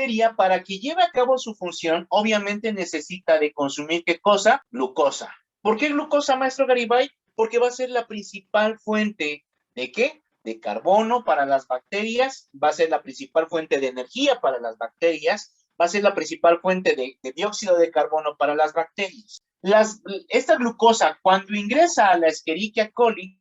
bacteria, para que lleve a cabo su función, obviamente necesita de consumir, ¿qué cosa? Glucosa. ¿Por qué glucosa, maestro Garibay? Porque va a ser la principal fuente, ¿de qué? De carbono para las bacterias, va a ser la principal fuente de energía para las bacterias, va a ser la principal fuente de dióxido de carbono para las bacterias. Esta glucosa, cuando ingresa a la Escherichia coli,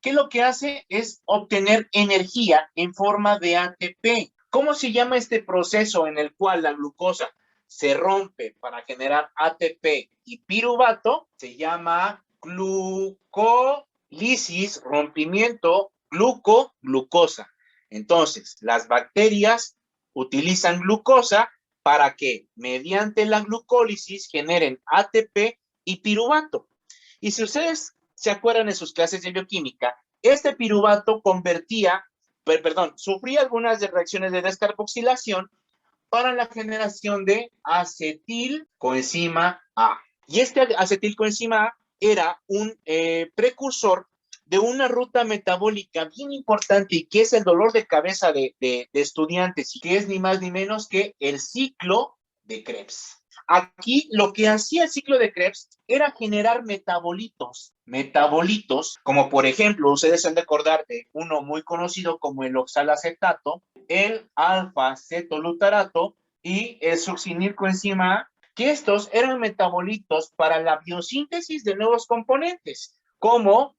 ¿qué lo que hace? Es obtener energía en forma de ATP. ¿Cómo se llama este proceso en el cual la glucosa se rompe para generar ATP y piruvato? Se llama glucólisis, rompimiento, glucosa. Entonces, las bacterias utilizan glucosa para que mediante la glucólisis generen ATP y piruvato. Y si ustedes se acuerdan en sus clases de bioquímica, este piruvato sufría algunas reacciones de descarboxilación para la generación de acetilcoenzima A. Y este acetilcoenzima A era un precursor de una ruta metabólica bien importante y que es el dolor de cabeza de estudiantes y que es ni más ni menos que el ciclo de Krebs. Aquí lo que hacía el ciclo de Krebs era generar metabolitos, como por ejemplo, ustedes han de acordar de uno muy conocido como el oxalacetato, el alfa-cetolutarato y el succinilcoenzima A, que estos eran metabolitos para la biosíntesis de nuevos componentes, como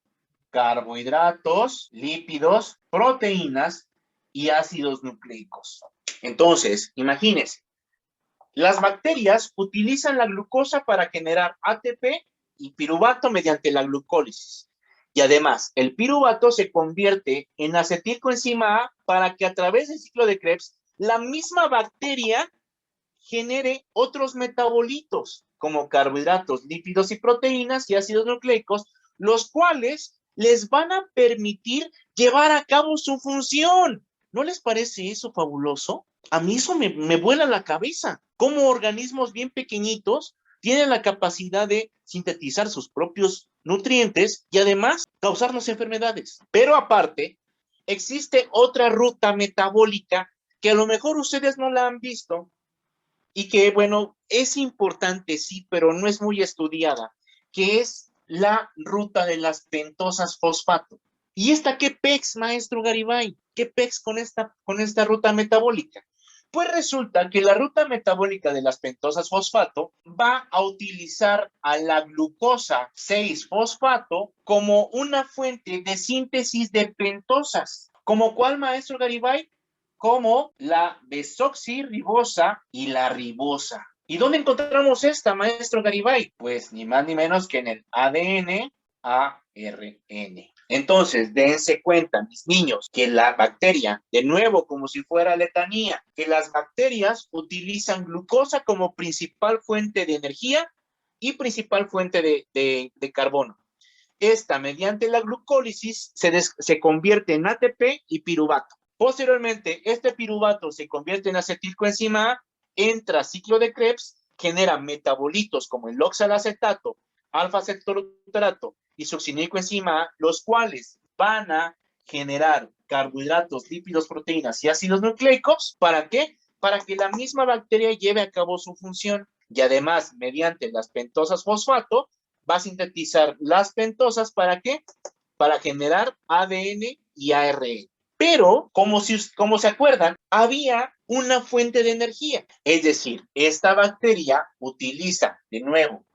carbohidratos, lípidos, proteínas y ácidos nucleicos. Entonces, imagínense, las bacterias utilizan la glucosa para generar ATP y piruvato mediante la glucólisis. Y además, el piruvato se convierte en acetilcoenzima A para que a través del ciclo de Krebs, la misma bacteria genere otros metabolitos, como carbohidratos, lípidos y proteínas y ácidos nucleicos, los cuales les van a permitir llevar a cabo su función. ¿No les parece eso fabuloso? A mí eso me vuela la cabeza. Cómo organismos bien pequeñitos tienen la capacidad de sintetizar sus propios nutrientes y además causarnos enfermedades. Pero aparte, existe otra ruta metabólica que a lo mejor ustedes no la han visto y que, bueno, es importante, sí, pero no es muy estudiada, que es la ruta de las pentosas fosfato. ¿Y esta qué pex, maestro Garibay? ¿Qué pex con esta ruta metabólica? Pues resulta que la ruta metabólica de las pentosas fosfato va a utilizar a la glucosa 6-fosfato como una fuente de síntesis de pentosas. ¿Como cuál, maestro Garibay? Como la desoxirribosa y la ribosa. ¿Y dónde encontramos esta, maestro Garibay? Pues ni más ni menos que en el ADN, ARN. Entonces, dense cuenta, mis niños, que la bacteria, de nuevo, como si fuera letanía, que las bacterias utilizan glucosa como principal fuente de energía y principal fuente de carbono. Esta, mediante la glucólisis, se convierte en ATP y piruvato. Posteriormente, este piruvato se convierte en acetilcoenzima A, entra a ciclo de Krebs, genera metabolitos como el oxalacetato, alfa-cetolutarato y succinilcoenzima A, los cuales van a generar carbohidratos, lípidos, proteínas y ácidos nucleicos. ¿Para qué? Para que la misma bacteria lleve a cabo su función. Y además, mediante las pentosas fosfato, va a sintetizar las pentosas. ¿Para qué? Para generar ADN y ARN. Pero, como se acuerdan, había una fuente de energía. Es decir, esta bacteria utiliza, de nuevo,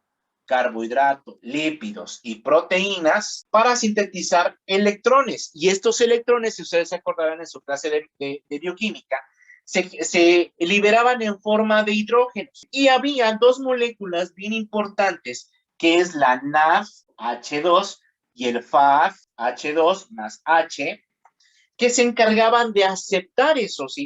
carbohidratos, lípidos y proteínas para sintetizar electrones. Y estos electrones, si ustedes se acordarán en su clase de bioquímica, se liberaban en forma de hidrógenos. Y había dos moléculas bien importantes, que es la NADH2 y el FADH2 más H, que se encargaban de aceptar esos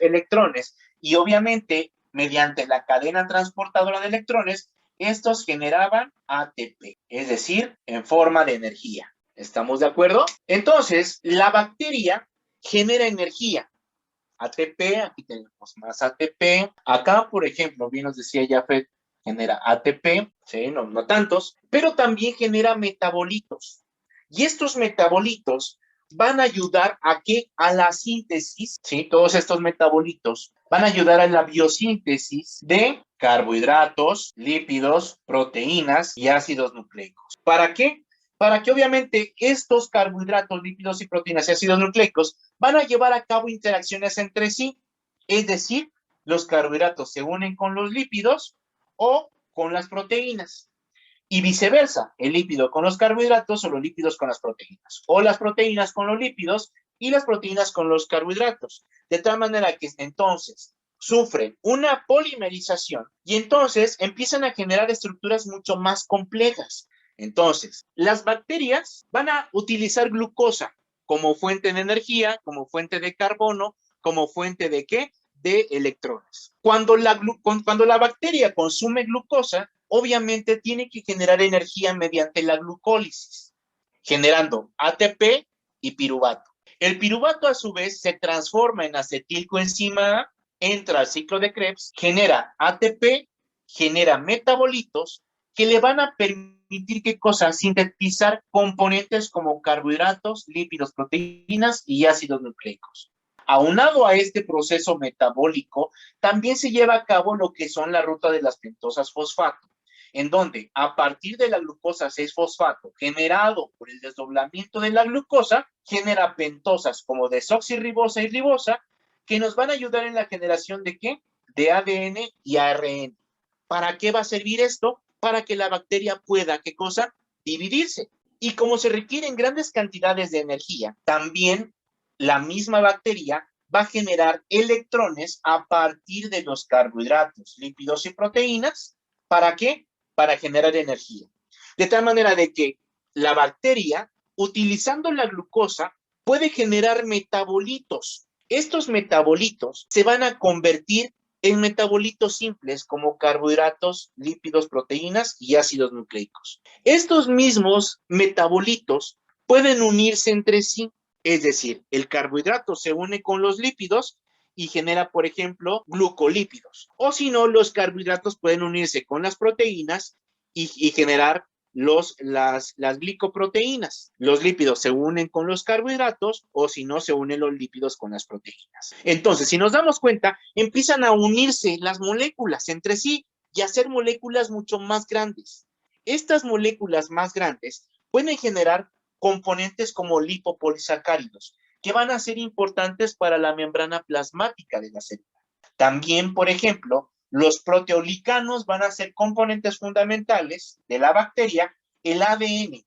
electrones y obviamente mediante la cadena transportadora de electrones, estos generaban ATP, es decir, en forma de energía. ¿Estamos de acuerdo? Entonces, la bacteria genera energía. ATP, aquí tenemos más ATP. Acá, por ejemplo, bien nos decía Jafet, genera ATP, ¿sí? No tantos, pero también genera metabolitos. Y estos metabolitos van a ayudar a la síntesis, ¿sí? Todos estos metabolitos van a ayudar a la biosíntesis de carbohidratos, lípidos, proteínas y ácidos nucleicos. ¿Para qué? Para que obviamente estos carbohidratos, lípidos y proteínas y ácidos nucleicos van a llevar a cabo interacciones entre sí. Es decir, los carbohidratos se unen con los lípidos o con las proteínas. Y viceversa, el lípido con los carbohidratos o los lípidos con las proteínas. O las proteínas con los lípidos y las proteínas con los carbohidratos. De tal manera que entonces sufren una polimerización y entonces empiezan a generar estructuras mucho más complejas. Entonces, las bacterias van a utilizar glucosa como fuente de energía, como fuente de carbono, como fuente de ¿qué? De electrones. Cuando la bacteria consume glucosa, obviamente tiene que generar energía mediante la glucólisis, generando ATP y piruvato. El piruvato a su vez se transforma en acetilcoenzima A, entra al ciclo de Krebs, genera ATP, genera metabolitos que le van a permitir ¿qué cosa? Sintetizar componentes como carbohidratos, lípidos, proteínas y ácidos nucleicos. Aunado a este proceso metabólico, también se lleva a cabo lo que son la ruta de las pentosas fosfato, en donde a partir de la glucosa 6-fosfato generado por el desdoblamiento de la glucosa, genera pentosas como desoxirribosa y ribosa, que nos van a ayudar en la generación de ¿qué? De ADN y ARN. ¿Para qué va a servir esto? Para que la bacteria pueda, ¿qué cosa? Dividirse. Y como se requieren grandes cantidades de energía, también la misma bacteria va a generar electrones a partir de los carbohidratos, lípidos y proteínas. ¿Para qué? Para generar energía. De tal manera de que la bacteria, utilizando la glucosa, puede generar metabolitos. Estos metabolitos se van a convertir en metabolitos simples como carbohidratos, lípidos, proteínas y ácidos nucleicos. Estos mismos metabolitos pueden unirse entre sí, es decir, el carbohidrato se une con los lípidos y genera, por ejemplo, glucolípidos. O si no, los carbohidratos pueden unirse con las proteínas y generar las glicoproteínas. Los lípidos se unen con los carbohidratos o si no, se unen los lípidos con las proteínas. Entonces, si nos damos cuenta, empiezan a unirse las moléculas entre sí y a hacer moléculas mucho más grandes. Estas moléculas más grandes pueden generar componentes como lipopolisacáridos, que van a ser importantes para la membrana plasmática de la célula. También, por ejemplo, los proteoglicanos van a ser componentes fundamentales de la bacteria. El ADN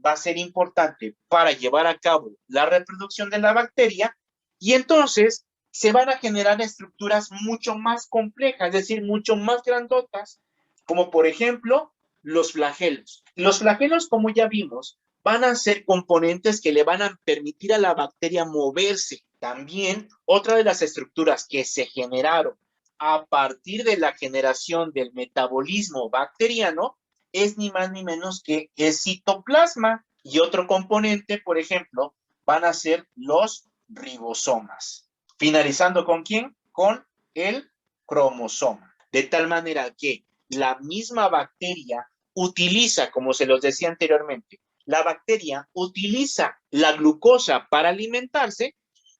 va a ser importante para llevar a cabo la reproducción de la bacteria y entonces se van a generar estructuras mucho más complejas, es decir, mucho más grandotas, como por ejemplo los flagelos. Los flagelos, como ya vimos, van a ser componentes que le van a permitir a la bacteria moverse. También otra de las estructuras que se generaron a partir de la generación del metabolismo bacteriano es ni más ni menos que el citoplasma. Y otro componente, por ejemplo, van a ser los ribosomas. Finalizando con ¿quién? Con el cromosoma. De tal manera que la misma bacteria utiliza, como se los decía anteriormente, la bacteria utiliza la glucosa para alimentarse,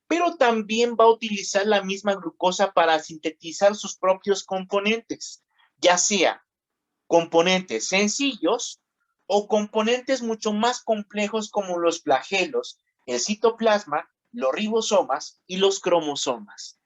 pero también va a utilizar la misma glucosa para sintetizar sus propios componentes, ya sea componentes sencillos o componentes mucho más complejos como los flagelos, el citoplasma, los ribosomas y los cromosomas.